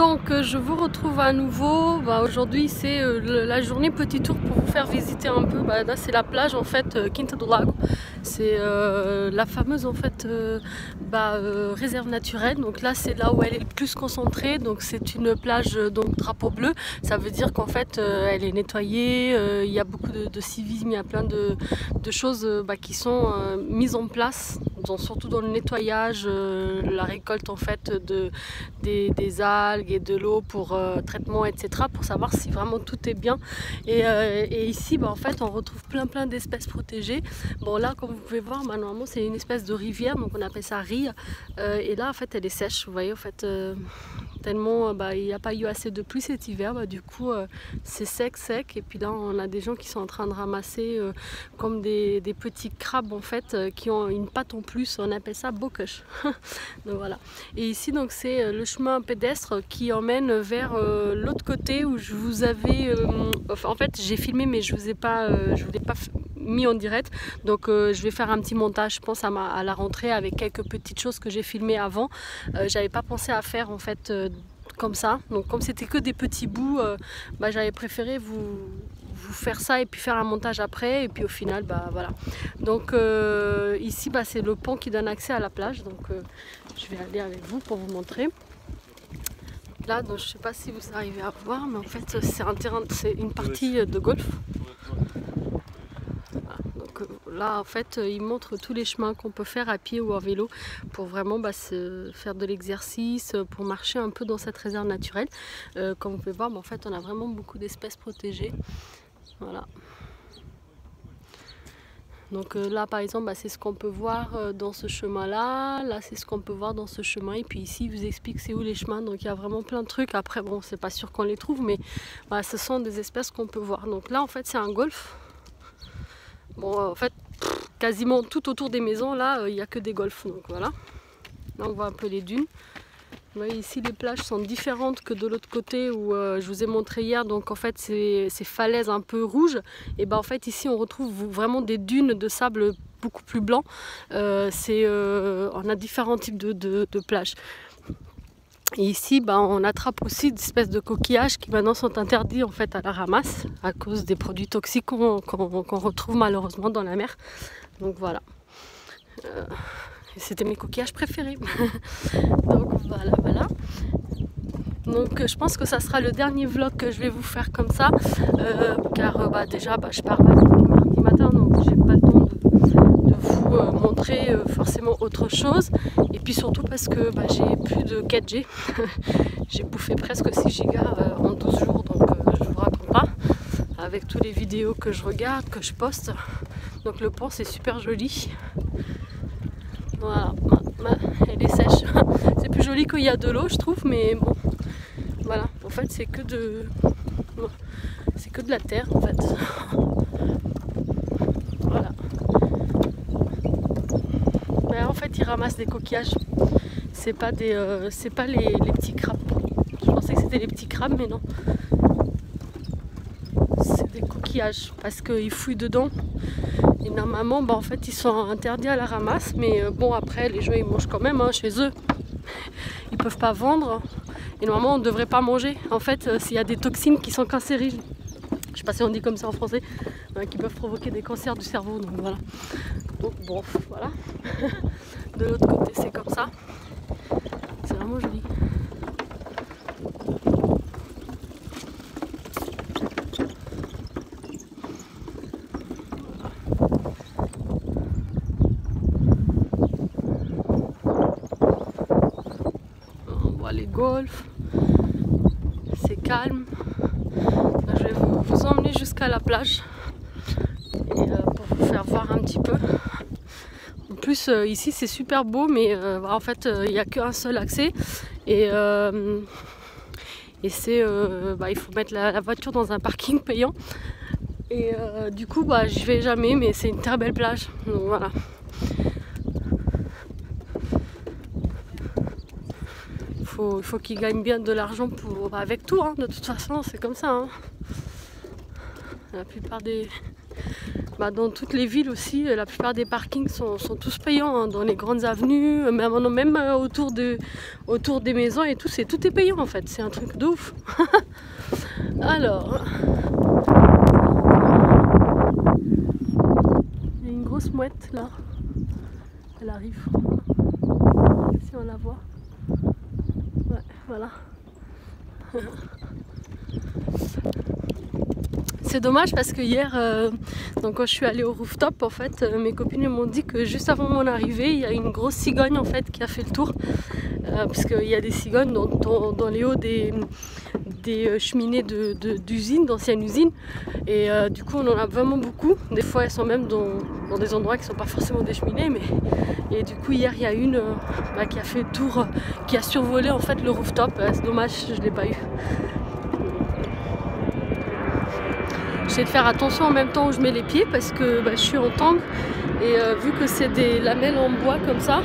Donc je vous retrouve à nouveau. Aujourd'hui c'est la journée petit tour pour vous faire visiter un peu. Là c'est la plage en fait, Quinta do Lago. C'est la fameuse en fait réserve naturelle. Donc là c'est là où elle est le plus concentrée. Donc c'est une plage donc drapeau bleu. Ça veut dire qu'en fait elle est nettoyée. Il y a beaucoup de civisme. Il y a plein de choses qui sont mises en place. Surtout dans le nettoyage, la récolte en fait des algues et de l'eau pour traitement, etc. pour savoir si vraiment tout est bien. Et ici en fait on retrouve plein d'espèces protégées. Bon là comme vous pouvez voir normalement c'est une espèce de rivière, donc on appelle ça ria, et là en fait elle est sèche, vous voyez en fait tellement il n'y a pas eu assez de pluie cet hiver, du coup c'est sec, et puis là on a des gens qui sont en train de ramasser comme des petits crabes en fait qui ont une patte en plus, on appelle ça bocage. Donc voilà, et ici donc c'est le chemin pédestre qui emmène vers l'autre côté où je vous avais en fait j'ai filmé mais je vous l'ai pas mis en direct, donc je vais faire un petit montage je pense à la rentrée avec quelques petites choses que j'ai filmées avant. J'avais pas pensé à faire en fait comme ça, donc comme c'était que des petits bouts, j'avais préféré vous faire ça et puis faire un montage après, et puis au final voilà. Donc ici c'est le pont qui donne accès à la plage, donc je vais aller avec vous pour vous montrer. Là donc, je sais pas si vous arrivez à voir, mais en fait c'est un terrain, c'est une partie de golf. Donc là en fait il montre tous les chemins qu'on peut faire à pied ou en vélo pour vraiment faire de l'exercice, pour marcher un peu dans cette réserve naturelle. Comme vous pouvez voir, en fait on a vraiment beaucoup d'espèces protégées. Voilà. Donc là par exemple c'est ce qu'on peut voir dans ce chemin là, c'est ce qu'on peut voir dans ce chemin, et puis ici il vous explique c'est où les chemins, donc il y a vraiment plein de trucs. Après bon c'est pas sûr qu'on les trouve, mais ce sont des espèces qu'on peut voir. Donc là en fait c'est un golf. Bon en fait quasiment tout autour des maisons là il n'y a que des golfs, donc voilà. Là on voit un peu les dunes. Vous voyez ici les plages sont différentes que de l'autre côté où je vous ai montré hier, donc en fait ces falaises un peu rouges, et en fait ici on retrouve vraiment des dunes de sable beaucoup plus blanc. On a différents types de plages. Et ici on attrape aussi des espèces de coquillages qui maintenant sont interdits en fait à la ramasse à cause des produits toxiques qu'on retrouve malheureusement dans la mer. Donc voilà. C'était mes coquillages préférés. Donc voilà. Donc je pense que ça sera le dernier vlog que je vais vous faire comme ça, car déjà je pars mardi matin, donc j'ai pas le temps de vous montrer forcément autre chose, et puis surtout parce que j'ai plus de 4G. J'ai bouffé presque 6 Go en 12 jours, donc je vous raconte pas, avec toutes les vidéos que je regarde, que je poste. Donc le pont c'est super joli. Voilà, elle est sèche. C'est plus joli qu'il y a de l'eau je trouve, mais bon, voilà, en fait c'est que de la terre en fait. Voilà. Mais en fait ils ramassent des coquillages, c'est pas les petits crabes. Je pensais que c'était les petits crabes, mais non, c'est des coquillages parce qu'ils fouillent dedans. Et normalement en fait ils sont interdits à la ramasse, mais bon après les gens ils mangent quand même chez eux. Ils peuvent pas vendre, et normalement on ne devrait pas manger en fait s'il y a des toxines qui sont cancérigènes. Je sais pas si on dit comme ça en français, qui peuvent provoquer des cancers du cerveau, donc voilà. Donc bon voilà. De l'autre côté c'est comme ça. C'est vraiment joli. Les golfs, c'est calme. Je vais vous emmener jusqu'à la plage et pour vous faire voir un petit peu. En plus ici c'est super beau, mais en fait il n'y a qu'un seul accès, et c'est il faut mettre la voiture dans un parking payant, et du coup j'y vais jamais, mais c'est une très belle plage, donc voilà. Il faut qu'ils gagnent bien de l'argent avec tout, de toute façon c'est comme ça. La plupart des dans toutes les villes aussi, la plupart des parkings sont tous payants, hein, dans les grandes avenues, même autour des maisons et tout, tout est payant en fait, c'est un truc de ouf. Alors, il y a une grosse mouette là, elle arrive, si on la voit, ouais, voilà. C'est dommage parce que hier, donc quand je suis allée au rooftop, en fait, mes copines m'ont dit que juste avant mon arrivée, il y a une grosse cigogne en fait qui a fait le tour, parce qu'il y a des cigognes dans les hauts des cheminées d'usines, d'anciennes usines, et du coup on en a vraiment beaucoup. Des fois elles sont même dans des endroits qui ne sont pas forcément des cheminées, et du coup hier il y a une qui a fait le tour, qui a survolé en fait le rooftop. C'est dommage, je ne l'ai pas eu. J'essaie de faire attention en même temps où je mets les pieds parce que je suis en tangue, et vu que c'est des lamelles en bois comme ça,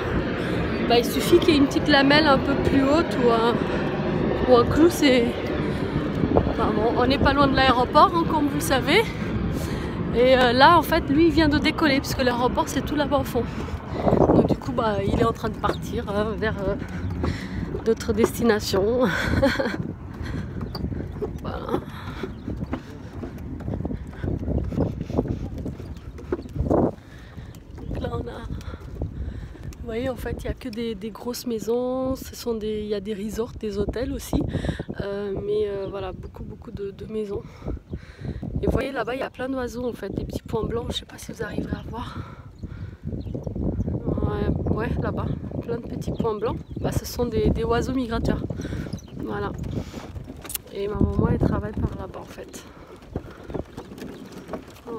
il suffit qu'il y ait une petite lamelle un peu plus haute ou un clou. On n'est pas loin de l'aéroport, hein, comme vous le savez, et là en fait lui il vient de décoller puisque l'aéroport c'est tout là-bas au fond, donc du coup il est en train de partir vers d'autres destinations. Voilà. Vous voyez, en fait, il n'y a que des grosses maisons, il y a des resorts, des hôtels aussi, mais voilà, beaucoup de maisons. Et vous voyez, là-bas, il y a plein d'oiseaux, en fait, des petits points blancs, je ne sais pas si vous arriverez à voir. Ouais, là-bas, plein de petits points blancs, ce sont des oiseaux migrateurs. Voilà. Et ma maman, elle travaille par là-bas, en fait. Ouais.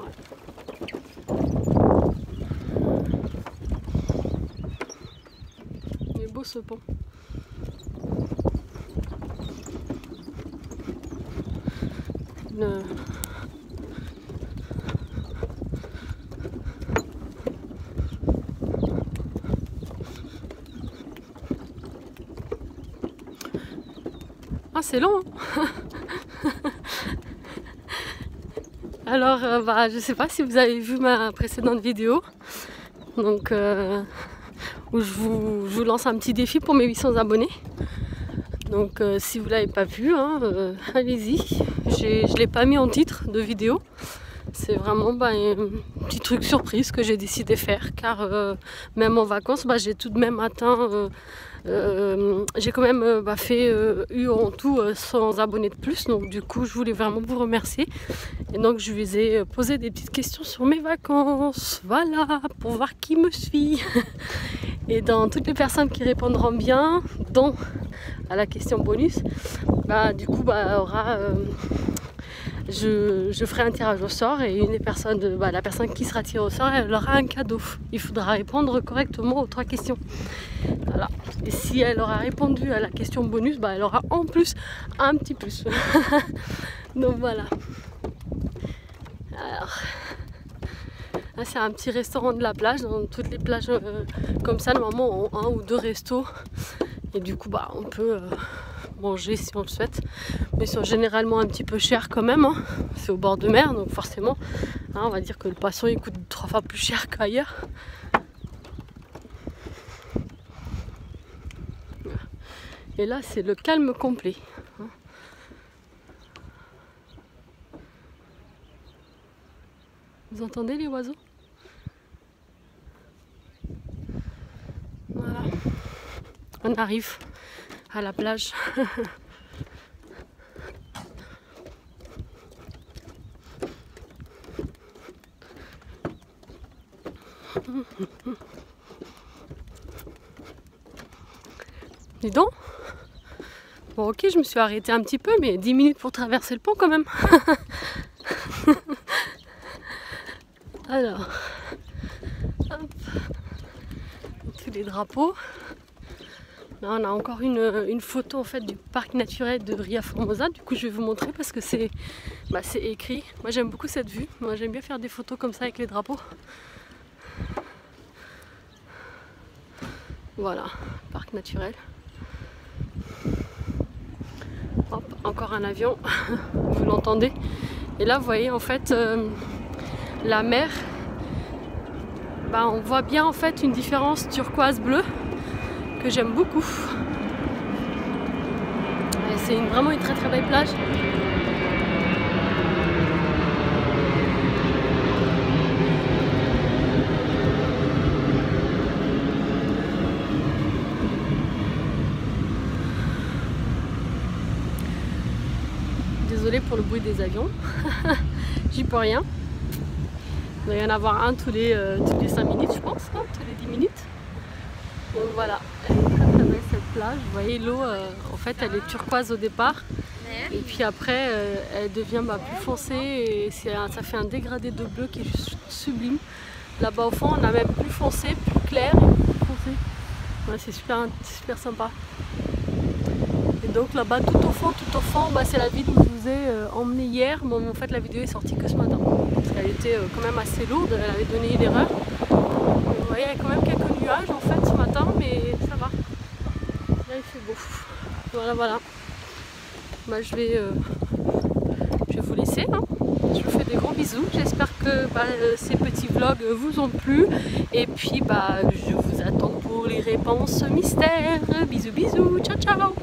Ce pont. Ah, c'est long, hein. Alors, je sais pas si vous avez vu ma précédente vidéo, donc où je vous lance un petit défi pour mes 800 abonnés. Donc si vous ne l'avez pas vu, hein, allez-y. Je ne l'ai pas mis en titre de vidéo. C'est vraiment un petit truc surprise que j'ai décidé de faire, car même en vacances, j'ai tout de même atteint, j'ai quand même eu en tout 100 abonnés de plus. Donc du coup, je voulais vraiment vous remercier. Et donc je vous ai posé des petites questions sur mes vacances, voilà, pour voir qui me suit. Et dans toutes les personnes qui répondront bien, dont à la question bonus, du coup aura, je ferai un tirage au sort, et une des personnes, la personne qui sera tirée au sort, elle aura un cadeau. Il faudra répondre correctement aux 3 questions. Voilà. Et si elle aura répondu à la question bonus, elle aura en plus un petit plus. Donc voilà. Alors, là c'est un petit restaurant de la plage. Dans toutes les plages comme ça, normalement, ont 1 ou 2 restos. Et du coup, on peut manger si on le souhaite. Mais ils sont généralement un petit peu chers quand même, hein. C'est au bord de mer, donc forcément, hein, on va dire que le poisson il coûte 3 fois plus cher qu'ailleurs. Et là, c'est le calme complet. Vous entendez les oiseaux? Voilà. On arrive à la plage. Dis donc. Bon, ok, je me suis arrêtée un petit peu, mais 10 minutes pour traverser le pont quand même. Alors, hop, tous les drapeaux. Là, on a encore une photo en fait du parc naturel de Ria Formosa. Du coup, je vais vous montrer parce que c'est écrit. Moi, j'aime beaucoup cette vue. Moi, j'aime bien faire des photos comme ça avec les drapeaux. Voilà, parc naturel. Hop, encore un avion. Vous l'entendez? Et là, vous voyez, en fait, la mer, bah, on voit bien en fait une différence turquoise-bleu que j'aime beaucoup. C'est vraiment une très très belle plage. Désolée pour le bruit des avions, j'y peux rien. Il doit y en avoir un tous les 5 minutes je pense, hein, tous les 10 minutes. Donc voilà, elle est très très belle cette plage. Vous voyez l'eau, en fait elle est turquoise au départ. Et puis après elle devient plus foncée et ça fait un dégradé de bleu qui est juste sublime. Là-bas au fond on a même plus foncé, plus clair et plus foncé. Ouais, c'est super sympa. Et donc là-bas tout au fond, c'est la ville où je vous ai emmené hier. Bon, en fait la vidéo est sortie que ce matin parce qu'elle était quand même assez lourde, elle avait donné une erreur. Vous voyez, il y a quand même quelques nuages en fait ce matin, mais ça va. Là il fait beau. Voilà. Bah, je vais vous laisser. Hein. Je vous fais des gros bisous. J'espère que ces petits vlogs vous ont plu. Et puis je vous attends pour les réponses mystères. Bisous, ciao, ciao.